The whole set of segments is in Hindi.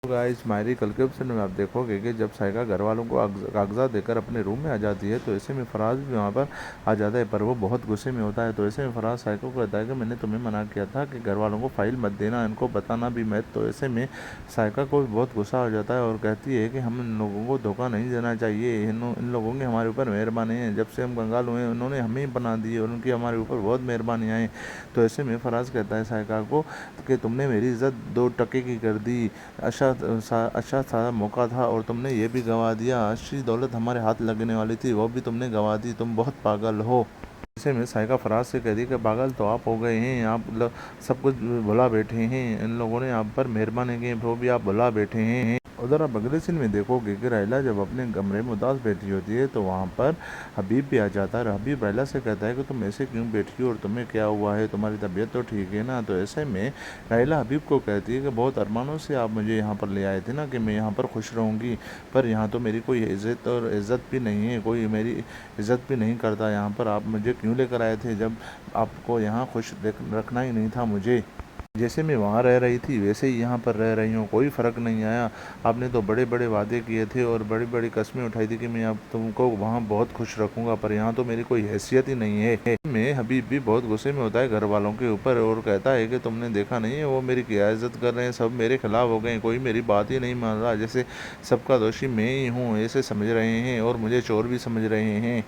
गाइस हमारी कल के एपिसोड में आप देखोगे कि जब साइका घर वालों को कागजात देकर अपने रूम में आ जाती है तो ऐसे में फराज भी वहाँ पर आ जाता है, पर वो बहुत गुस्से में होता है। तो ऐसे में फराज साइको को कहता है कि मैंने तुम्हें मना किया था कि घर वालों को फाइल मत देना, इनको बताना भी मत। तो ऐसे में साइका को भी बहुत गुस्सा हो जाता है और कहती है कि हम इन लोगों को धोखा नहीं देना चाहिए, इन लोगों की हमारे ऊपर मेहरबानी है। जब से हम कंगाल हुए उन्होंने हमें ही बना दी और उनकी हमारे ऊपर बहुत मेहरबानी है। तो ऐसे में फराज कहता है साइका को कि तुमने मेरी इज्जत 2 टके की कर दी। अच्छा सा मौका था और तुमने ये भी गंवा दिया। अच्छी दौलत हमारे हाथ लगने वाली थी, वो भी तुमने गंवा दी। तुम बहुत पागल हो। ऐसे में साइका फराज से कह दी कि पागल तो आप हो गए हैं, आप सब कुछ भुला बैठे हैं। इन लोगों ने आप पर मेहरबानी की, वो भी आप भुला बैठे हैं। उधर आप अगले सीन में देखोगे कि रायला जब अपने कमरे में उदास बैठी होती है तो वहाँ पर हबीब भी आ जाता है। हबीब रायला से कहता है कि तुम ऐसे क्यों बैठी हो और तुम्हें क्या हुआ है, तुम्हारी तबीयत तो ठीक है ना। तो ऐसे में रायला हबीब को कहती है कि बहुत अरमानों से आप मुझे यहाँ पर ले आए थे ना कि मैं यहाँ पर खुश रहूँगी, पर यहाँ तो मेरी कोई इज़्ज़त भी नहीं है, कोई मेरी इज़्ज़त भी नहीं करता। यहाँ पर आप मुझे क्यों लेकर आए थे जब आपको यहाँ खुश रखना ही नहीं था मुझे। जैसे मैं वहाँ रह रही थी वैसे ही यहाँ पर रह रही हूँ, कोई फ़र्क नहीं आया। आपने तो बड़े बड़े वादे किए थे और बड़ी बड़ी कस्में उठाई थी कि मैं अब तुमको वहाँ बहुत खुश रखूँगा, पर यहाँ तो मेरी कोई हैसियत ही नहीं है। मैं हबीब भी बहुत गुस्से में होता है घर वालों के ऊपर और कहता है कि तुमने देखा नहीं है वो मेरी क्या इज्जत कर रहे हैं, सब मेरे खिलाफ हो गए, कोई मेरी बात ही नहीं मान रहा, जैसे सबका दोषी मैं ही हूँ ऐसे समझ रहे हैं और मुझे चोर भी समझ रहे हैं।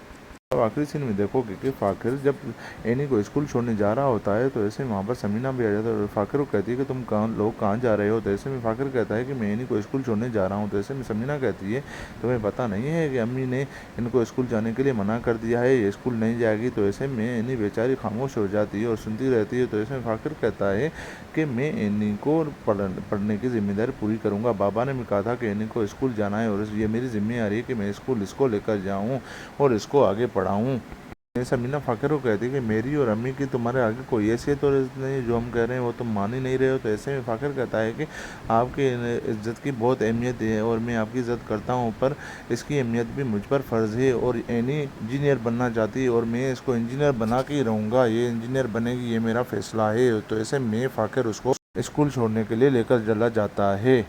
अब आखिरी सीन में देखोगे कि फ़ाकिर जब एनी को स्कूल छोड़ने जा रहा होता है तो ऐसे में वहाँ पर समीना भी आ जाता है और फ़ाकिर को कहती है कि तुम कहाँ जा रहे हो। तो ऐसे में फ़ाकिर कहता है कि मैं एनी को स्कूल छोड़ने जा रहा हूँ। तो ऐसे में समीना कहती है तुम्हें पता नहीं है कि अम्मी ने इनको स्कूल जाने के लिए मना कर दिया है, ये स्कूल नहीं जाएगी। तो ऐसे में एनी बेचारी खामोश हो जाती है और सुनती रहती है। तो ऐसे में फ़ाकिर कहता है कि मैं एनी को पढ़ने की जिम्मेदारी पूरी करूँगा, बाबा ने भी कहा था कि एनी को स्कूल जाना है और ये मेरी जिम्मेदारी है कि मैं स्कूल इसको लेकर जाऊँ और इसको आगे पढ़ाऊँ। समीना फ़ाकिर को कहती है कि मेरी और अम्मी की तुम्हारे आगे कोई हैसियत तो नहीं, जो हम कह रहे हैं वो तुम मान ही नहीं रहे हो। तो ऐसे में फ़ाकिर कहता है कि आपकी इज़्ज़त की बहुत अहमियत है और मैं आपकी इज़्ज़त करता हूँ, पर इसकी अहमियत भी मुझ पर फ़र्ज़ है। और एनी इंजीनियर बनना चाहती है और मैं इसको इंजीनियर बना के ही रहूँगा, ये इंजीनियर बनेगी, ये मेरा फ़ैसला है। तो ऐसे में फ़ाकिर उसको स्कूल छोड़ने के लिए लेकर चला जाता है।